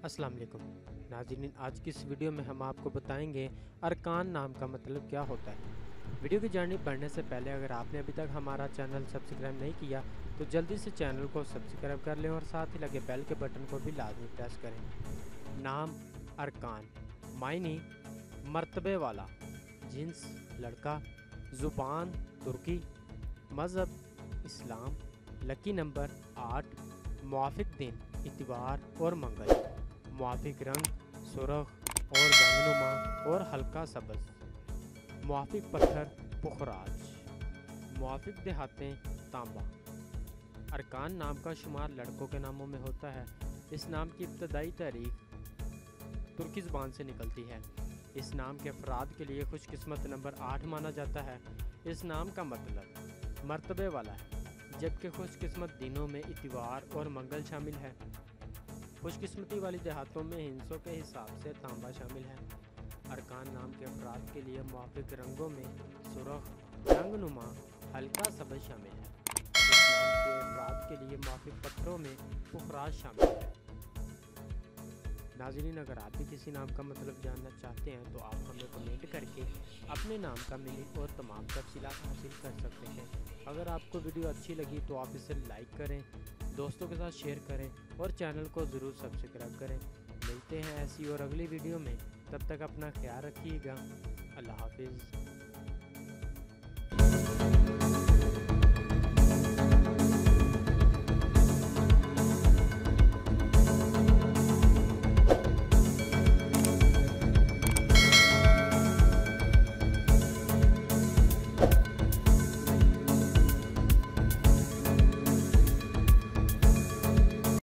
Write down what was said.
अस्सलाम वालेकुम नाज़रीन, आज की इस वीडियो में हम आपको बताएंगे अरकान नाम का मतलब क्या होता है। वीडियो की जानिब बढ़ने से पहले अगर आपने अभी तक हमारा चैनल सब्सक्राइब नहीं किया तो जल्दी से चैनल को सब्सक्राइब कर लें और साथ ही लगे बेल के बटन को भी लाजमी प्रेस करें। नाम अरकान, मायने मर्तबे वाला, जिन्स लड़का, ज़ुबान तुर्की, मज़हब इस्लाम, लकी नंबर 8, मुआफिक दिन इतवार और मंगल, मुआफिक रंग सुरख और रंगनुमा और हल्का सब्ज, मुआफिक पत्थर पुखराज, मुआफिक देहातें तांबा। अरकान नाम का शुमार लड़कों के नामों में होता है। इस नाम की इब्तदाई तारीख तुर्की ज़बान से निकलती है। इस नाम के अफराद के लिए खुशकिस्मत नंबर 8 माना जाता है। इस नाम का मतलब मर्तबे वाला है, जबकि खुशकिस्मत दिनों में इतवार और मंगल शामिल है। खुशकिस्मती वाली देहातों में हिंसों के हिसाब से तांबा शामिल है। अरकान नाम के अफराद के लिए मुआफिक रंगों में सुरख, रंगनुमा, हल्का सब्ज शामिल है। इस नाम के अफराद के लिए मुआफिक पत्थरों में पुखराज शामिल है। नाज़रीन, अगर आप भी किसी नाम का मतलब जानना चाहते हैं तो आप हमें कमेंट करके अपने नाम का मीनिंग और तमाम तफसीलात हासिल कर सकते हैं। अगर आपको वीडियो अच्छी लगी तो आप इसे लाइक करें, दोस्तों के साथ शेयर करें और चैनल को ज़रूर सब्सक्राइब करें। मिलते हैं ऐसी और अगली वीडियो में, तब तक अपना ख्याल रखिएगा। अल्लाह हाफिज़।